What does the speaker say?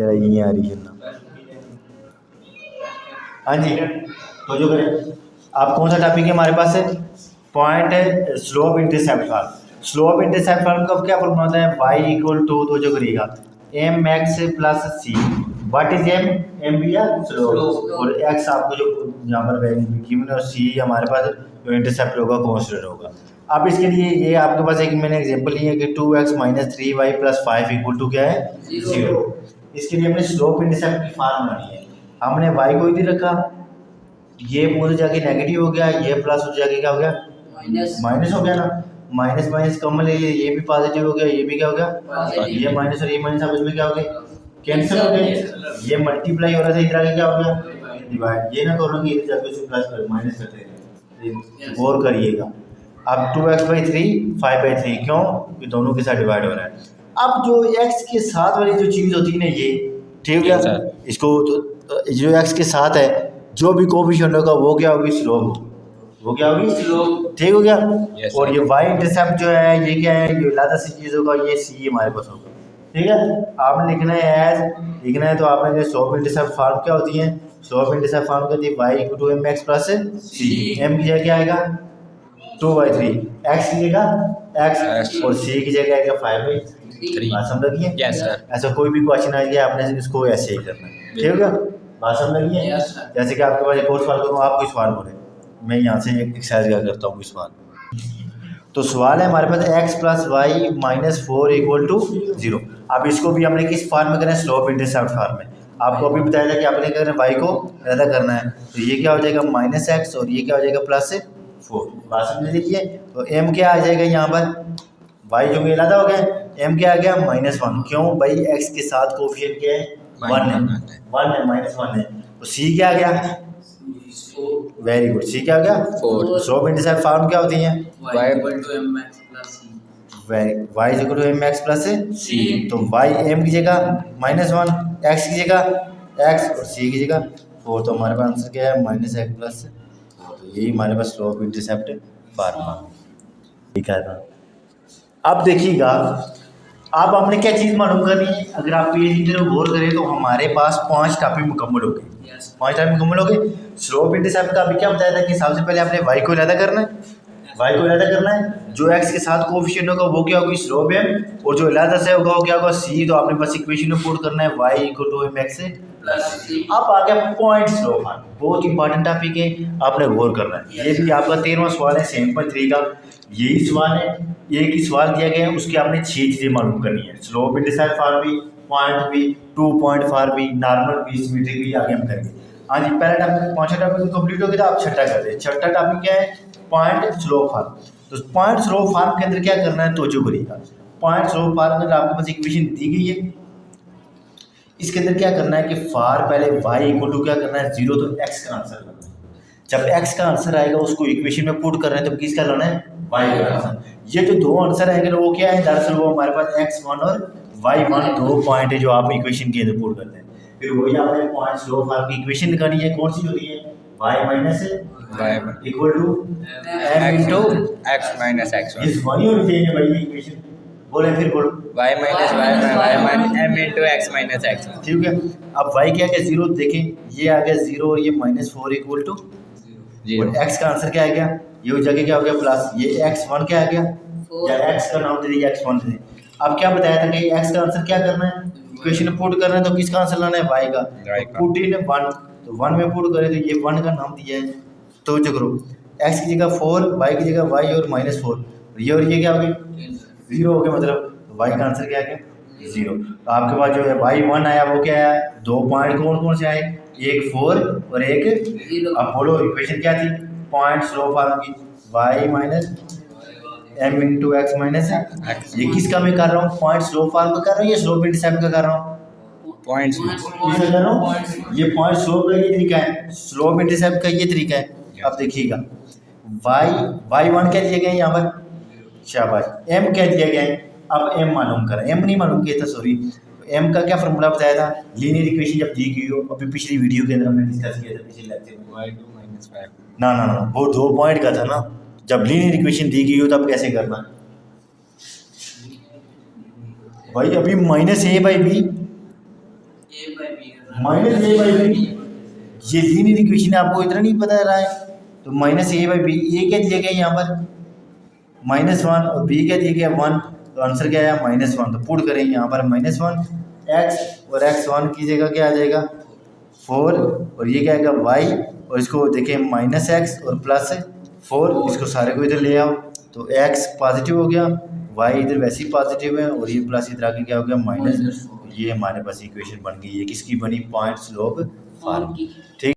जरा यहीं आ रही है ना। हाँ जी, तो जो करें आप कौन सा टॉपिक है हमारे पास है? Point slope intercept form. Slope intercept form का क्या फॉर्मूला होता है? y इक्वल टू तो जो करेगा m x plus c. What is m? M भी या स्लोप, और एक्स आपको जो यहाँ पर वैल्यू गिवन है और सी हमारे पास जो इंटरसेप्ट होगा कॉन्स्टेंट होगा। अब इसके लिए ये आपके पास एक मैंने एग्जांपल लिया कि 2x minus 3y plus 5 equal to क्या है? 0। इसके लिए हमने स्लोप इंटरसेप्ट की फॉर्म बनानी है। हमने y को इधर रखा, ये पूरा जाके नेगेटिव हो गया, ये प्लस हो जाके क्या हो गया? माइनस हो गया ना। माइनस माइनस कॉमन ले लिया, ये भी पॉजिटिव हो गया, ये भी क्या हो गया? ये माइनस और ये माइनस आपस में क्या हो गया? कैंसिल हो गए। ये मल्टीप्लाई हो रहा था, इधर आके क्या हो गया? डिवाइड। ये ना करो कि इधर जाके उसे प्लस कर माइनस करते हैं, गौर करिएगा। अब 2x/3 5/3 क्यों? कि दोनों के साथ डिवाइड हो रहा है। अब जो x के साथ वाली जो चीज़ होती है ना, ये ठीक हो गया, इसको तो जो x के साथ है जो भी कोफिशिएंट होगा वो क्या होगी? स्लोप। वो क्या होगी? स्लोप। ठीक हो गया। और ये y इंटरसेप्ट जो है ये क्या है? ये लादा सी चीज़ होगा, ये c हमारे पास होगा। ठीक है, आपने लिखना है एज लिखना है, तो आपने जो स्लोप इंटरसेप्ट फॉर्म क्या होती है? स्लोप इंटरसेप्ट फॉर्म क्या होती है? y equal to mx plus c। m की जगह क्या आएगा? 2/3, x की जगह x और c की जगह आएगा 5/3। बात समझ लगी है? Yes sir. ऐसा कोई भी क्वेश्चन आ गया आपने इसको ऐसे ही करना है। ठीक हो गया? बात समझ लगी है? जैसे कि आपके पास एक और सवाल करूँ, आप कोई सवाल बोले, मैं यहाँ से एक एक्सरसाइज क्या करता हूँ सवाल। तो सवाल है हमारे पास x plus y minus 4 equal to 0। अब इसको भी हमने किस फॉर्म में करना है? स्लोप इंटरसेप्ट फॉर्म में। आपको अभी बताया था कि आपने क्या करना है? y को अलग करना है, तो ये क्या हो जाएगा? -x और ये क्या हो जाएगा? +4। बात समझ लीजिए। तो m क्या आ जाएगा यहाँ पर? y जो कि अलग हो गया, m क्या आ गया? -1। क्यों भाई? x के साथ कोफिशिएंट क्या है? 1 है, 1 है, -1 है। तो c क्या आ गया? वेरी गुड, सी क्या हो गया? 4। स्लोप इंटरसेप्ट फॉर्म क्या होती है? y equal to mx plus c। y equal to mx plus c। तो y m की जगह -1, x की जगह x और c की जगह 4। तो हमारे पास आंसर क्या है? -x plus 4। तो यही हमारे पास स्लोप इंटरसेप्ट फॉर्मूला। ठीक है। अब देखिएगा, अब हमने क्या चीज़ मालूम करनी है? अगर आप पेज की तरफ गौर करें तो हमारे पास 5 टॉपिक मुकम्मल हो गए। 5 टॉपिक मुकम्मल हो गए। स्लोप इंटरसेप्ट का अभी क्या बताया था कि सबसे पहले आपने y को अलग करना है, y को अलग करना है। जो x के साथ कोफिशिएंट होगा वो क्या होगी? Slope m। और जो अलग से होगा वो क्या होगा? c। तो आपने बस इक्वेशन में पुट करना है y equal to mx plus c। अब आ गया पॉइंट स्लोप फॉर्म, बहुत इंपॉर्टेंट टॉपिक है, आपने गौर करना है। ये भी आपका 13वां सवाल है सेम 3 का। यही सवाल है, एक ही सवाल दिया गया है, उसके आपने 6 चीज़ें मालूम करनी है। स्लोप इंटरसेप्ट फॉर्म भी, पॉइंट भी, 2 पॉइंट फॉर्म भी, नॉर्मल भी, सिमेट्रिक भी आगे हम करेंगे। हाँ जी, पहला टॉपिक 5वां टॉपिक कंप्लीट हो गया, तो आप छठा कर दें। छठा टॉपिक क्या है? Point slope form. तो पॉइंट स्लोप फॉर्म के अंदर क्या करना है? तवज्जो करिएगा। पॉइंट स्लोप फॉर्म में आपके पास इक्वेशन दी गई है, इसके अंदर क्या करना है कि फार पहले y इक्वल टू क्या करना है? 0। तो x का आंसर करना है। जब x का आंसर आएगा उसको इक्वेशन में पुट करना है, तो किसका लाना है? y का आंसर। ये जो दो आंसर आएंगे वो क्या है? दरअसल वो हमारे पास x1 और y1 2 पॉइंट है जो आप इक्वेशन के अंदर पुट करते हैं। फिर वही आपने पॉइंट स्लोप फॉर्म की इक्वेशन निकालनी है। कौन सी होती है? y माइनस y equal to m into x minus x1। इस वही होनी चाहिए भाई इक्वेशन। बोले फिर बोलो y minus m into x minus x1। ठीक है। अब y क्या है? 0। देखें ये आ गया 0 और ये -4 इक्वल टू 0। और x का आंसर क्या आ गया? ये हो जाके क्या हो गया? प्लस ये x1 क्या आ गया? या x का नाम दे दीजिए, x1 दे। अब क्या बताया था कि x का आंसर क्या करना है? इक्वेशन में पुट करना है, तो किसका आंसर लाना है? y का। पुट इन 1, तो 1 में पुट करें तो ये 1 का नाम दिया है, तो जो करो x की जगह 4, y की जगह y और -4, ये और ये क्या हो गया? 0 हो गया, मतलब y का आंसर क्या आ गया? 0। तो आपके पास जो है y1 आया वो क्या आया? 2 पॉइंट कौन कौन से आए? एक 4 और एक 0। अब बोलो इक्वेशन क्या थी? पॉइंट स्लोप फॉर्म की y minus m into x minus x। ये किसका मैं कर रहा हूँ? पॉइंट स्लोप फॉर्म का कर रहा हूँ या स्लोप इंटरसेप्ट का कर रहा हूँ? पॉइंट्स किसका कर रहा हूँ? ये पॉइंट स्लोप का ये तरीका है, स्लोप इंटरसेप्ट का ये तरीका है। अब देखिएगा y1 क्या दिया गया है यहाँ पर? शाबाश। m क्या दिया गया है? अब m मालूम करें। m नहीं मालूम किया था, सॉरी। m का क्या फॉर्मूला बताया था? लीनियर इक्वेशन जब दी गई हो, अभी पिछली वीडियो के अंदर हमने डिस्कस किया था, पिछले लेक्चर में। y2 - 5। ना वो 2 पॉइंट का था ना। जब लीनियर इक्वेशन दी गई हो तब कैसे करना भाई? अभी -a/b minus a by b, ये लीनियर इक्वेशन आपको इतना नहीं पता रहा है, तो minus a by b, a क्या दिया गया यहाँ पर -1 और बी क्या दिया गया 1, तो आंसर क्या आया -1। तो पुट करें यहाँ पर -1 x और x1 की जगह क्या आ जाएगा 4 और ये क्या आएगा y, और इसको देखें -x और +4, इसको सारे को इधर ले आओ तो x पॉजिटिव हो गया, y इधर वैसे ही पॉजिटिव है और ये प्लस इधर आके क्या हो गया माइनस। ये हमारे पास इक्वेशन बन गई, ये किसकी बनी, पॉइंट स्लोप फॉर्म। ठीक।